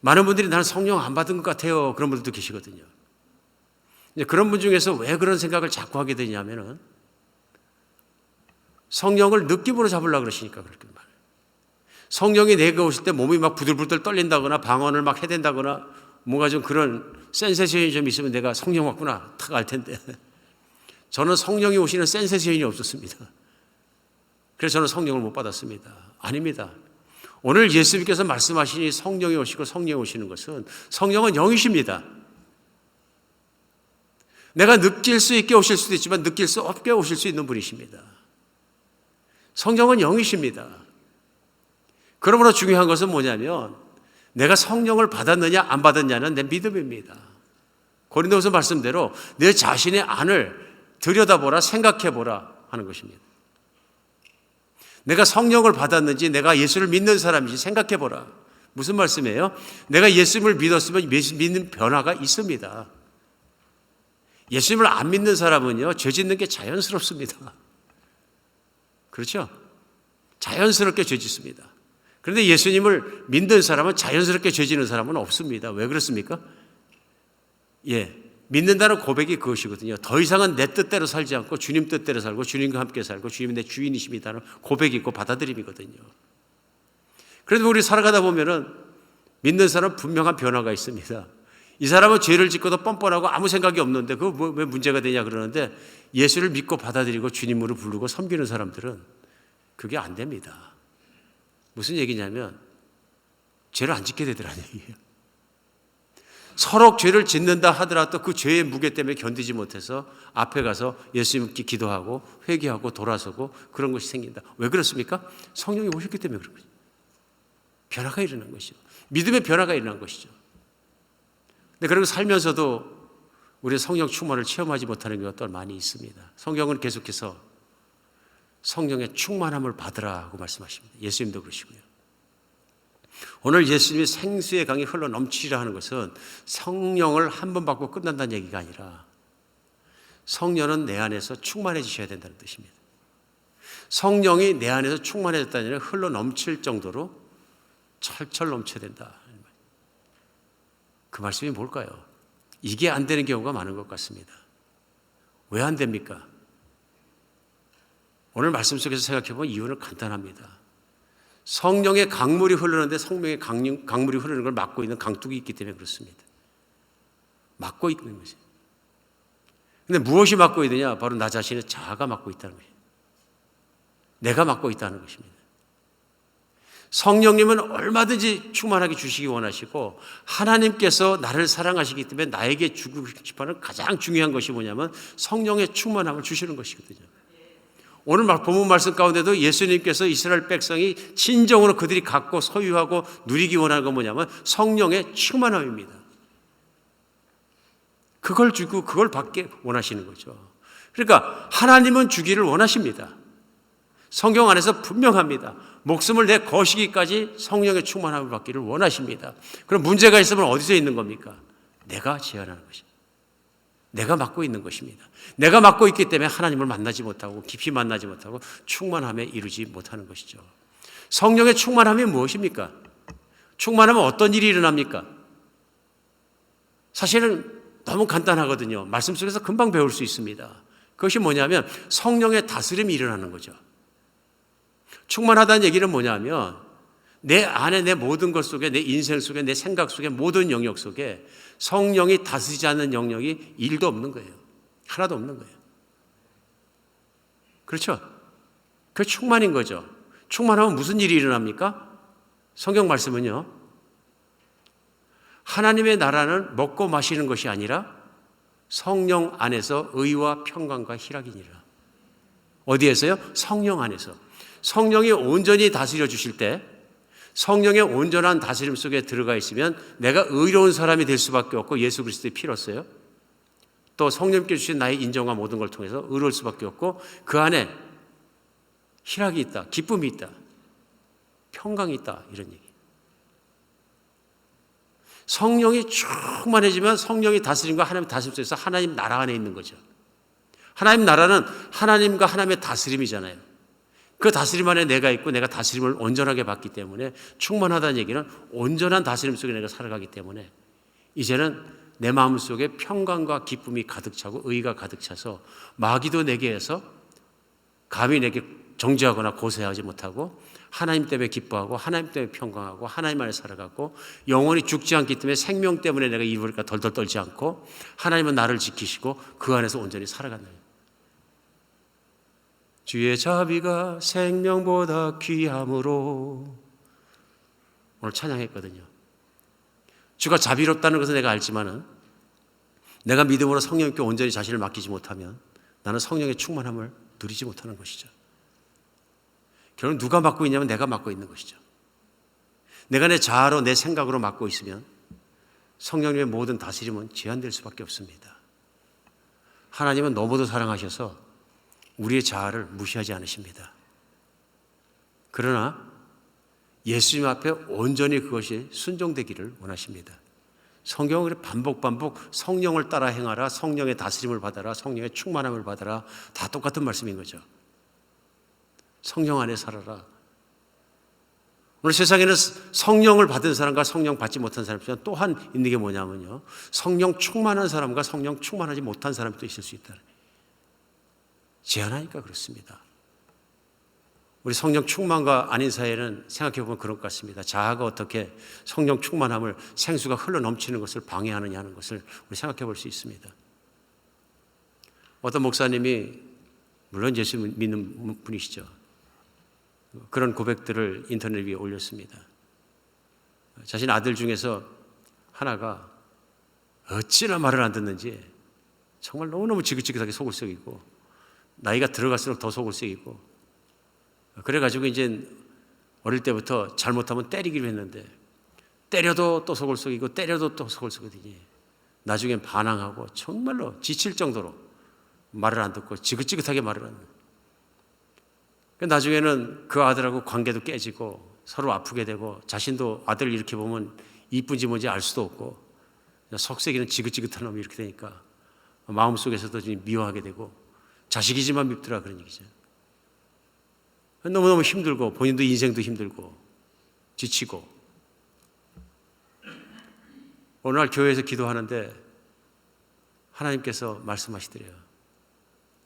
많은 분들이 나는 성령 안 받은 것 같아요. 그런 분들도 계시거든요. 이제 그런 분 중에서 왜 그런 생각을 자꾸 하게 되냐면은 성령을 느낌으로 잡으려고 그러시니까 그렇게 말해요. 성령이 내게 오실 때 몸이 막 부들부들 떨린다거나 방언을 막 해댄다거나 뭔가 좀 그런 센세이션이 좀 있으면 내가 성령 왔구나 탁 알 텐데 저는 성령이 오시는 센세이션이 없었습니다. 그래서 저는 성령을 못 받았습니다. 아닙니다. 오늘 예수님께서 말씀하시니 성령이 오시고 성령이 오시는 것은 성령은 영이십니다. 내가 느낄 수 있게 오실 수도 있지만 느낄 수 없게 오실 수 있는 분이십니다. 성령은 영이십니다. 그러므로 중요한 것은 뭐냐면 내가 성령을 받았느냐 안 받았냐는 내 믿음입니다. 고린도후서 말씀대로 내 자신의 안을 들여다보라 생각해보라 하는 것입니다. 내가 성령을 받았는지 내가 예수를 믿는 사람인지 생각해보라. 무슨 말씀이에요? 내가 예수님을 믿었으면 믿는 변화가 있습니다. 예수님을 안 믿는 사람은요 죄 짓는 게 자연스럽습니다. 그렇죠? 자연스럽게 죄 짓습니다. 그런데 예수님을 믿는 사람은 자연스럽게 죄 짓는 사람은 없습니다. 왜 그렇습니까? 믿는다는 고백이 그것이거든요. 더 이상은 내 뜻대로 살지 않고 주님 뜻대로 살고 주님과 함께 살고 주님이 내 주인이십니다는 고백이 있고 받아들임이거든요. 그래도 우리 살아가다 보면은 믿는 사람은 분명한 변화가 있습니다. 이 사람은 죄를 짓고도 뻔뻔하고 아무 생각이 없는데 그거 왜 문제가 되냐 그러는데 예수를 믿고 받아들이고 주님으로 부르고 섬기는 사람들은 그게 안 됩니다. 무슨 얘기냐면 죄를 안 짓게 되더라는 얘기예요. 서로 죄를 짓는다 하더라도 그 죄의 무게 때문에 견디지 못해서 앞에 가서 예수님께 기도하고 회개하고 돌아서고 그런 것이 생긴다. 왜 그렇습니까? 성령이 오셨기 때문에 그런 거죠. 변화가 일어난 것이죠. 믿음의 변화가 일어난 것이죠. 근데 그리고 살면서도 우리 성령 충만을 체험하지 못하는 경우가 또 많이 있습니다. 성경은 계속해서 성령의 충만함을 받으라고 말씀하십니다. 예수님도 그러시고요. 오늘 예수님이 생수의 강이 흘러 넘치리라 하는 것은 성령을 한 번 받고 끝난다는 얘기가 아니라 성령은 내 안에서 충만해지셔야 된다는 뜻입니다. 성령이 내 안에서 충만해졌다는 얘기는 흘러 넘칠 정도로 철철 넘쳐야 된다. 그 말씀이 뭘까요? 이게 안 되는 경우가 많은 것 같습니다. 왜 안 됩니까? 오늘 말씀 속에서 생각해보면 이유는 간단합니다. 성령의 강물이 흐르는데 성령의 강물이 흐르는 걸 막고 있는 강둑이 있기 때문에 그렇습니다. 막고 있는 것이에요. 근데 무엇이 막고 있느냐? 바로 나 자신의 자아가 막고 있다는 것이에요. 내가 막고 있다는 것입니다. 성령님은 얼마든지 충만하게 주시기 원하시고 하나님께서 나를 사랑하시기 때문에 나에게 주고 싶어하는 가장 중요한 것이 뭐냐면 성령의 충만함을 주시는 것이거든요. 오늘 본문 말씀 가운데도 예수님께서 이스라엘 백성이 진정으로 그들이 갖고 소유하고 누리기 원하는 건 뭐냐면 성령의 충만함입니다. 그걸 주고 그걸 받게 원하시는 거죠. 그러니까 하나님은 주기를 원하십니다. 성경 안에서 분명합니다. 목숨을 내 거시기까지 성령의 충만함을 받기를 원하십니다. 그럼 문제가 있으면 어디서 있는 겁니까? 내가 제한하는 것입니다. 내가 맡고 있는 것입니다. 내가 맡고 있기 때문에 하나님을 만나지 못하고 깊이 만나지 못하고 충만함에 이르지 못하는 것이죠. 성령의 충만함이 무엇입니까? 충만하면 어떤 일이 일어납니까? 사실은 너무 간단하거든요. 말씀 속에서 금방 배울 수 있습니다. 그것이 뭐냐면 성령의 다스림이 일어나는 거죠. 충만하다는 얘기는 뭐냐면 내 안에 내 모든 것 속에 내 인생 속에 내 생각 속에 모든 영역 속에 성령이 다스리지 않는 영역이 1도 없는 거예요. 하나도 없는 거예요. 그렇죠? 그게 충만인 거죠. 충만하면 무슨 일이 일어납니까? 성경 말씀은요. 하나님의 나라는 먹고 마시는 것이 아니라 성령 안에서 의와 평강과 희락이니라. 어디에서요? 성령 안에서. 성령이 온전히 다스려 주실 때 성령의 온전한 다스림 속에 들어가 있으면 내가 의로운 사람이 될 수밖에 없고 예수 그리스도의 피로써요. 또 성령께 주신 나의 인정과 모든 걸 통해서 의로울 수밖에 없고 그 안에 희락이 있다, 기쁨이 있다, 평강이 있다 이런 얘기. 성령이 충만해지면 성령이 다스림과 하나님 다스림 속에서 하나님 나라 안에 있는 거죠. 하나님 나라는 하나님과 하나님의 다스림이잖아요. 그 다스림 안에 내가 있고 내가 다스림을 온전하게 받기 때문에 충만하다는 얘기는 온전한 다스림 속에 내가 살아가기 때문에 이제는 내 마음속에 평강과 기쁨이 가득 차고 의가 가득 차서 마귀도 내게 해서 감히 내게 정죄하거나 고소하지 못하고 하나님 때문에 기뻐하고 하나님 때문에 평강하고 하나님 안에 살아가고 영원히 죽지 않기 때문에 생명 때문에 내가 이불니까 덜덜 떨지 않고 하나님은 나를 지키시고 그 안에서 온전히 살아간다. 주의 자비가 생명보다 귀함으로 오늘 찬양했거든요. 주가 자비롭다는 것을 내가 알지만은 내가 믿음으로 성령께 온전히 자신을 맡기지 못하면 나는 성령의 충만함을 누리지 못하는 것이죠. 결국 누가 맡고 있냐면 내가 맡고 있는 것이죠. 내가 내 자아로 내 생각으로 맡고 있으면 성령님의 모든 다스림은 제한될 수밖에 없습니다. 하나님은 너무도 사랑하셔서 우리의 자아를 무시하지 않으십니다. 그러나 예수님 앞에 온전히 그것이 순종되기를 원하십니다. 성경은 반복 성령을 따라 행하라, 성령의 다스림을 받아라, 성령의 충만함을 받아라, 다 똑같은 말씀인 거죠. 성령 안에 살아라. 오늘 세상에는 성령을 받은 사람과 성령 받지 못한 사람이 또한 있는 게 뭐냐면요, 성령 충만한 사람과 성령 충만하지 못한 사람이 또 있을 수 있다. 제한하니까 그렇습니다. 우리 성령 충만과 아닌 사이에는 생각해보면 그럴 것 같습니다. 자아가 어떻게 성령 충만함을 생수가 흘러 넘치는 것을 방해하느냐 하는 것을 우리 생각해 볼 수 있습니다. 어떤 목사님이, 물론 예수 믿는 분이시죠, 그런 고백들을 인터넷 위에 올렸습니다. 자신 아들 중에서 하나가 어찌나 말을 안 듣는지 정말 너무너무 지긋지긋하게 속을 썩이고 나이가 들어갈수록 더 속을 썩이고, 그래가지고 이제 어릴 때부터 잘못하면 때리기로 했는데 때려도 또 속을 썩이고 때려도 또 속을 썩이더니 나중엔 반항하고 정말로 지칠 정도로 말을 안 듣고 지긋지긋하게 말을 하는 거예요. 나중에는 그 아들하고 관계도 깨지고 서로 아프게 되고 자신도 아들을 이렇게 보면 이쁜지 뭔지 알 수도 없고 속썩이는 지긋지긋한 놈이 이렇게 되니까 마음속에서도 좀 미워하게 되고 자식이지만 밉더라 그런 얘기죠. 너무너무 힘들고 본인도 인생도 힘들고 지치고 어느 날 교회에서 기도하는데 하나님께서 말씀하시더래요.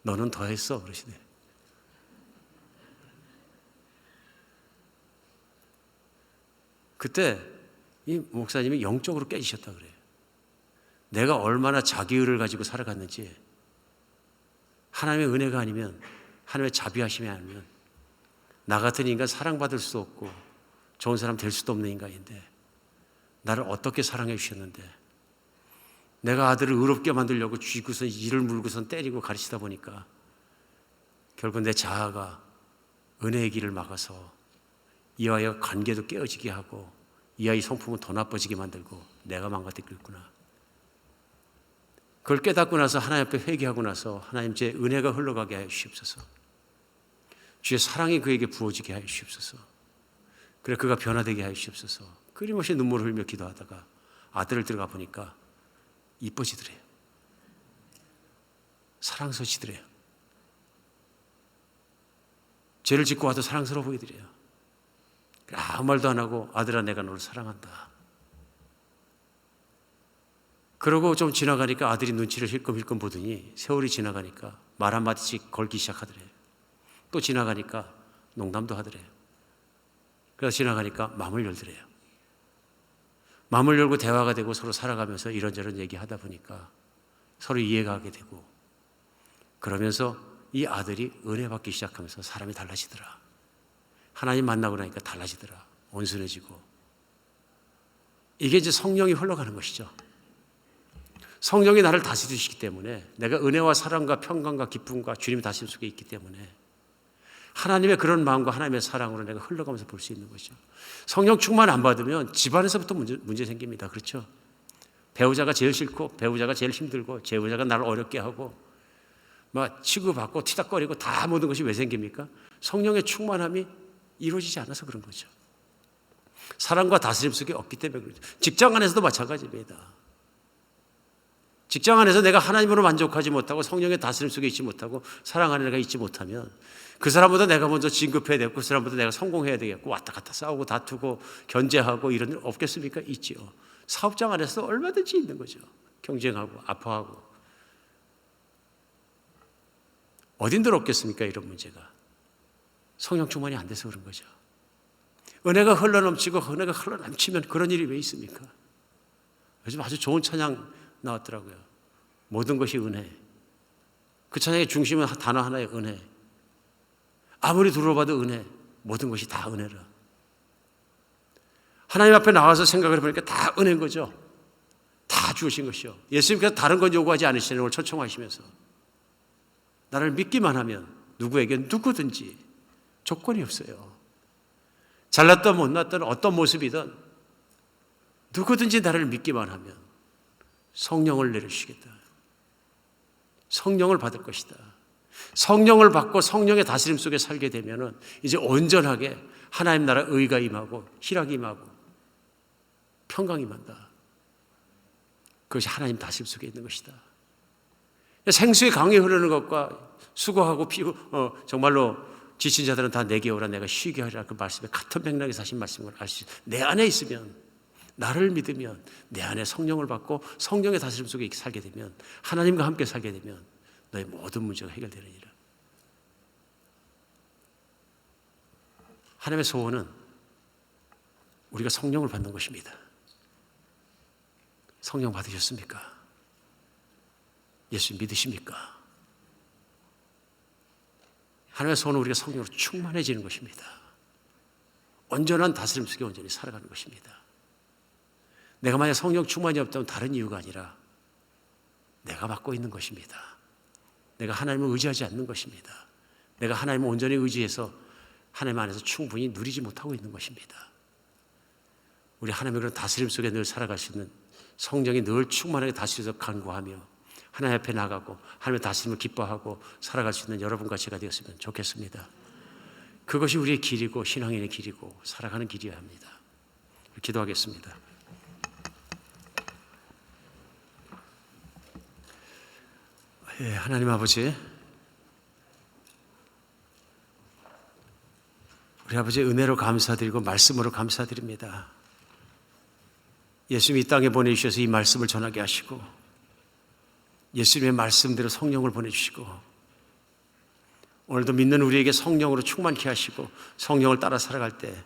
너는 더 했어 그러시네. 그때 이 목사님이 영적으로 깨지셨다 그래요. 내가 얼마나 자기의를 가지고 살아갔는지, 하나님의 은혜가 아니면, 하나님의 자비하심이 아니면 나 같은 인간 사랑받을 수도 없고 좋은 사람 될 수도 없는 인간인데 나를 어떻게 사랑해 주셨는데, 내가 아들을 의롭게 만들려고 쥐고선 이를 물고선 때리고 가르치다 보니까 결국 내 자아가 은혜의 길을 막아서 이 아이와 관계도 깨어지게 하고 이 아이 성품은 더 나빠지게 만들고 내가 망가뜨리고 있구나. 그걸 깨닫고 나서 하나님 앞에 회개하고 나서 하나님 제 은혜가 흘러가게 하여 주시옵소서. 주의 사랑이 그에게 부어지게 하여 주시옵소서. 그래 그가 변화되게 하여 주시옵소서. 끊임없이 눈물을 흘며 기도하다가 아들을 들어가 보니까 이뻐지더래요. 사랑스러워지더래요. 죄를 짓고 와도 사랑스러워 보이더래요. 아무 말도 안 하고 아들아 내가 너를 사랑한다. 그러고 좀 지나가니까 아들이 눈치를 힐끔힐끔 보더니 세월이 지나가니까 말 한마디씩 걸기 시작하더래요. 또 지나가니까 농담도 하더래요. 그래서 지나가니까 마음을 열더래요. 마음을 열고 대화가 되고 서로 살아가면서 이런저런 얘기하다 보니까 서로 이해가 하게 되고, 그러면서 이 아들이 은혜 받기 시작하면서 사람이 달라지더라. 하나님 만나고 나니까 달라지더라. 온순해지고. 이게 이제 성령이 흘러가는 것이죠. 성령이 나를 다스리시기 때문에, 내가 은혜와 사랑과 평강과 기쁨과 주님의 다스림 속에 있기 때문에 하나님의 그런 마음과 하나님의 사랑으로 내가 흘러가면서 볼 수 있는 거죠. 성령 충만 안 받으면 집안에서부터 문제 생깁니다. 그렇죠? 배우자가 제일 싫고 배우자가 제일 힘들고 배우자가 나를 어렵게 하고 막 치고받고 티닥거리고 다 모든 것이 왜 생깁니까? 성령의 충만함이 이루어지지 않아서 그런 거죠. 사랑과 다스림 속에 없기 때문에 그렇죠. 직장 안에서도 마찬가지입니다. 직장 안에서 내가 하나님으로 만족하지 못하고 성령의 다스림 속에 있지 못하고 사랑하는 애가 있지 못하면 그 사람보다 내가 먼저 진급해야 되고 그 사람보다 내가 성공해야 되겠고 왔다 갔다 싸우고 다투고 견제하고 이런 일 없겠습니까? 있지요. 사업장 안에서 얼마든지 있는 거죠. 경쟁하고 아파하고. 어딘들 없겠습니까? 이런 문제가. 성령 충만이 안 돼서 그런 거죠. 은혜가 흘러넘치고 은혜가 흘러넘치면 그런 일이 왜 있습니까? 요즘 아주 좋은 찬양 나왔더라고요. 모든 것이 은혜. 그 찬양의 중심은 단어 하나의 은혜. 아무리 들어봐도 은혜. 모든 것이 다 은혜라. 하나님 앞에 나와서 생각을 해보니까 다 은혜인 거죠. 다 주신 것이요. 예수님께서 다른 건 요구하지 않으시는 걸 초청하시면서 나를 믿기만 하면 누구에게 누구든지 조건이 없어요. 잘났든 못났든 어떤 모습이든 누구든지 나를 믿기만 하면 성령을 내려주시겠다. 성령을 받을 것이다. 성령을 받고 성령의 다스림 속에 살게 되면 이제 온전하게 하나님 나라 의가 임하고 희락이 임하고 평강이 임한다. 그것이 하나님 다스림 속에 있는 것이다. 생수의 강이 흐르는 것과 수고하고 피고 정말로 지친 자들은 다 내게 오라 내가 쉬게 하리라 그 말씀에 같은 맥락에서 하신 말씀을 알 수 있어요. 내 안에 있으면 나를 믿으면 내 안에 성령을 받고 성령의 다스림 속에 살게 되면 하나님과 함께 살게 되면 너의 모든 문제가 해결되느니라. 하나님의 소원은 우리가 성령을 받는 것입니다. 성령 받으셨습니까? 예수 믿으십니까? 하나님의 소원은 우리가 성령으로 충만해지는 것입니다. 온전한 다스림 속에 온전히 살아가는 것입니다. 내가 만약 성령 충만이 없다면 다른 이유가 아니라 내가 맡고 있는 것입니다. 내가 하나님을 의지하지 않는 것입니다. 내가 하나님을 온전히 의지해서 하나님 안에서 충분히 누리지 못하고 있는 것입니다. 우리 하나님의 그런 다스림 속에 늘 살아갈 수 있는 성령이 늘 충만하게 다스려서 간구하며 하나님 앞에 나가고 하나님의 다스림을 기뻐하고 살아갈 수 있는 여러분과 제가 되었으면 좋겠습니다. 그것이 우리의 길이고 신앙인의 길이고 살아가는 길이어야 합니다. 기도하겠습니다. 하나님 아버지, 우리 아버지의 은혜로 감사드리고 말씀으로 감사드립니다. 예수님이 이 땅에 보내주셔서 이 말씀을 전하게 하시고 예수님의 말씀대로 성령을 보내주시고 오늘도 믿는 우리에게 성령으로 충만케 하시고 성령을 따라 살아갈 때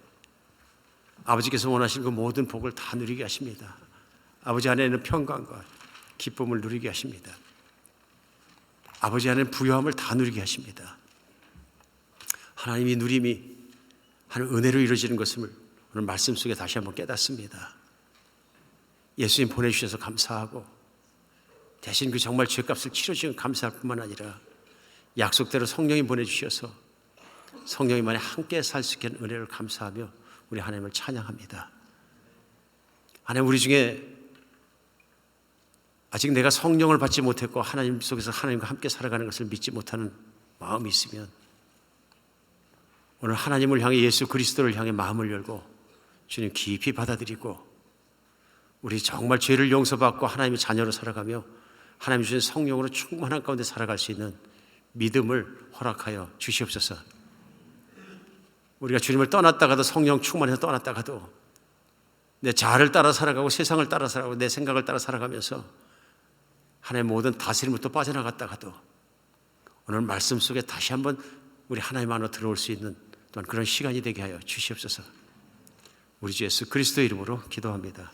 아버지께서 원하시는 그 모든 복을 다 누리게 하십니다. 아버지 안에는 평강과 기쁨을 누리게 하십니다. 아버지 안에는 부요함을 다 누리게 하십니다. 하나님이 누림이 하나님 은혜로 이루어지는 것을 오늘 말씀 속에 다시 한번 깨닫습니다. 예수님 보내주셔서 감사하고 대신 그 정말 죄값을 치러주신 감사할 뿐만 아니라 약속대로 성령이 보내주셔서 성령이만이 함께 살 수 있게 하는 은혜를 감사하며 우리 하나님을 찬양합니다. 하나님 우리 중에 아직 내가 성령을 받지 못했고 하나님 속에서 하나님과 함께 살아가는 것을 믿지 못하는 마음이 있으면 오늘 하나님을 향해 예수 그리스도를 향해 마음을 열고 주님 깊이 받아들이고 우리 정말 죄를 용서받고 하나님의 자녀로 살아가며 하나님 주신 성령으로 충만한 가운데 살아갈 수 있는 믿음을 허락하여 주시옵소서. 우리가 주님을 떠났다가도 성령 충만해서 떠났다가도 내 자아를 따라 살아가고 세상을 따라 살아가고 내 생각을 따라 살아가면서 하나님의 모든 다스림부터 빠져나갔다가도 오늘 말씀 속에 다시 한번 우리 하나님 안으로 들어올 수 있는 또한 그런 시간이 되게 하여 주시옵소서. 우리 주 예수 그리스도의 이름으로 기도합니다.